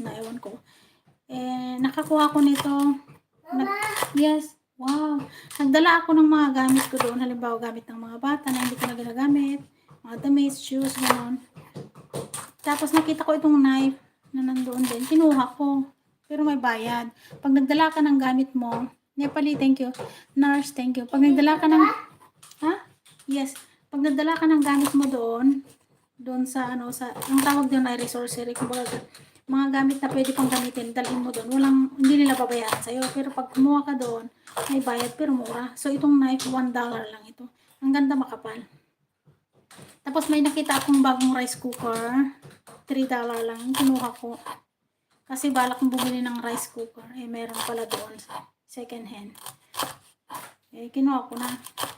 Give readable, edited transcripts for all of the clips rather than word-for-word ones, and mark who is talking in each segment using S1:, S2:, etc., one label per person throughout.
S1: na ewan ko. Nakakuha ko nito. Yes. Wow. Nagdala ako ng mga gamit ko doon. Halimbawa, gamit ng mga bata na hindi ko na ginagamit. Mga damit, shoes, gano'n. Tapos nakita ko itong knife na nandoon din. Kinuha ko. Pero may bayad. Pag nagdala ka ng gamit mo, Nepali, thank you. Nurse, thank you. Pag nagdala ka ng, ha? Yes. Pag nagdala ka ng gamit mo doon sa ang tawag doon ay resourcery. Kumbaga, mga gamit na pwede pang gamitin, dalhin mo doon. Hindi nila babayaran sa'yo. Pero pag kumuha ka doon, may bayad pero mura. So, itong knife, $1 lang ito. Ang ganda, makapal. Tapos, may nakita akong bagong rice cooker. $3 lang. Kinuha ko. Kasi balak kong bumili ng rice cooker. Meron pala doon. Second hand. Kinuha ko na.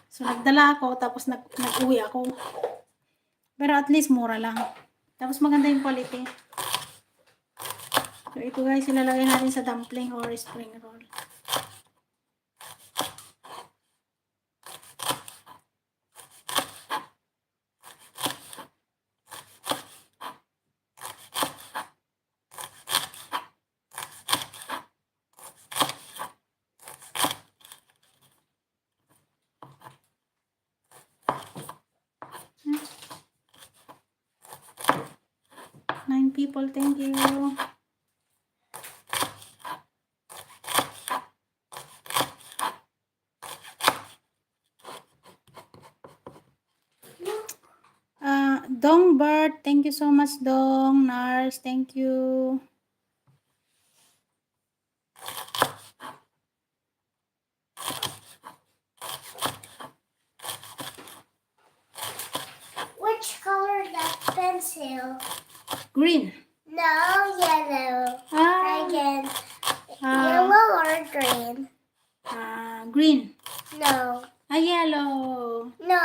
S1: So, nagdala ako. Tapos, nag-uwi ako. Pero at least, mura lang. Tapos, maganda yung quality. So, ito guys, ilalagay natin sa dumpling or spring roll. Nine people, thank you. Dong Bird, thank you so much, Dong. Nars, thank you.
S2: Which color that pencil?
S1: Green.
S2: No, yellow. Again. Yellow or green?
S1: Green.
S2: No.
S1: Yellow.
S2: No.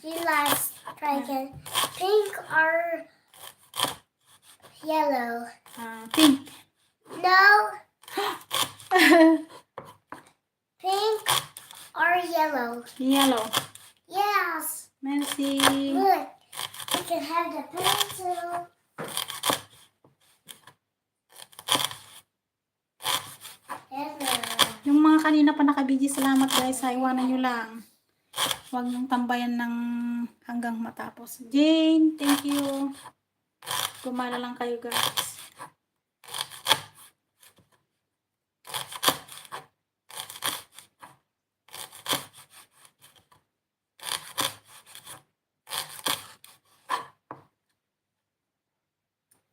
S2: You last. Try again. Pink or yellow?
S1: Pink.
S2: No. Pink or yellow?
S1: Yellow.
S2: Yes.
S1: Merci.
S2: Look. We can have the pencil.
S1: Yung mga kanina pa nakabidyo, salamat guys. Iwanan nyo lang. Huwag niyong tambayan ng hanggang matapos. Jane, thank you. Gumala lang kayo guys.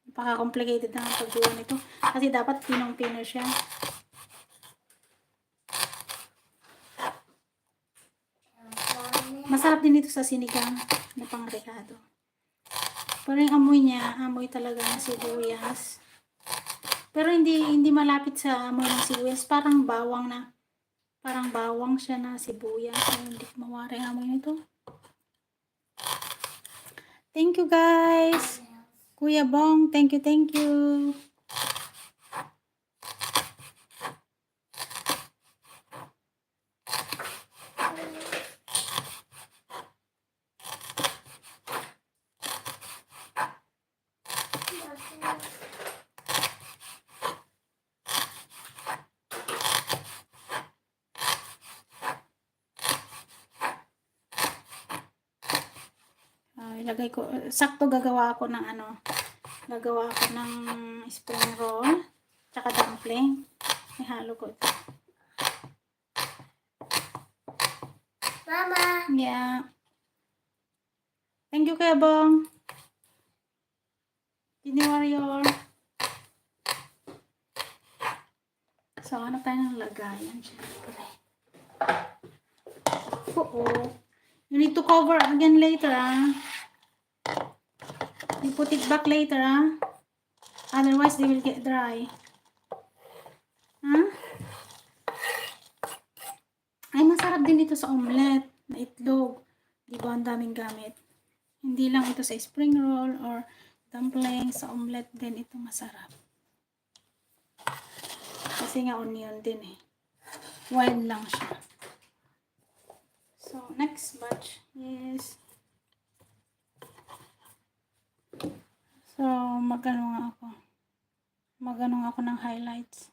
S1: Napaka-complicated na ang paggawa nito. Kasi dapat pinong-pino siya. Masarap din ito sa sinigang na pang-rekado. Pero yung amoy niya, amoy talaga ng sibuyas. Pero hindi malapit sa amoy ng sibuyas. Parang bawang siya na sibuyas. Hindi ko mawari ang amoy nito. Thank you guys. Kuya Bong, thank you, thank you. Ilagay ko, sakto gagawa ako ng spring roll, tsaka dumpling. Ihalo ko ito.
S2: Mama.
S1: Yeah. Thank you, Kuya Bong. Dini Warrior. So, ano tayo ng lagayan? Siyempre. Oo. You need to cover again later, You put it back later, Otherwise, they will get dry. Ay, masarap din ito sa omelette na itlog. Diba, ang daming gamit. Hindi lang ito sa spring roll or dumpling. Sa omelette din ito masarap. Kasi nga onion din Wild lang siya. So, next batch is magano nga ako. Maganong ako ng highlights.